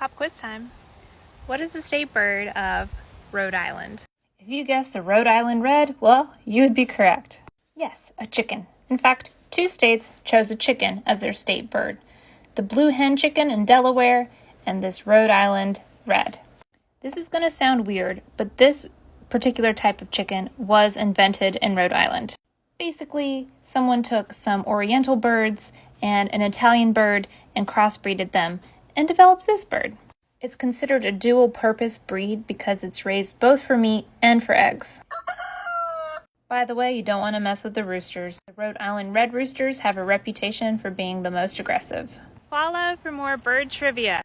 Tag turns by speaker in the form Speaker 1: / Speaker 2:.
Speaker 1: Pop quiz time. What is the state bird of Rhode Island? If you guessed the Rhode Island red, well, you would be correct. Yes, a chicken. In fact, 2 states chose a chicken as their state bird. The blue hen chicken in Delaware and this Rhode Island red. This is going to sound weird, but this particular type of chicken was invented in Rhode Island. Basically, someone took some oriental birds and an Italian bird and crossbreeded them and developed this bird. It's considered a dual-purpose breed because it's raised both for meat and for eggs. By the way, you don't want to mess with the roosters. The Rhode Island red roosters have a reputation for being the most aggressive. Follow for more bird trivia.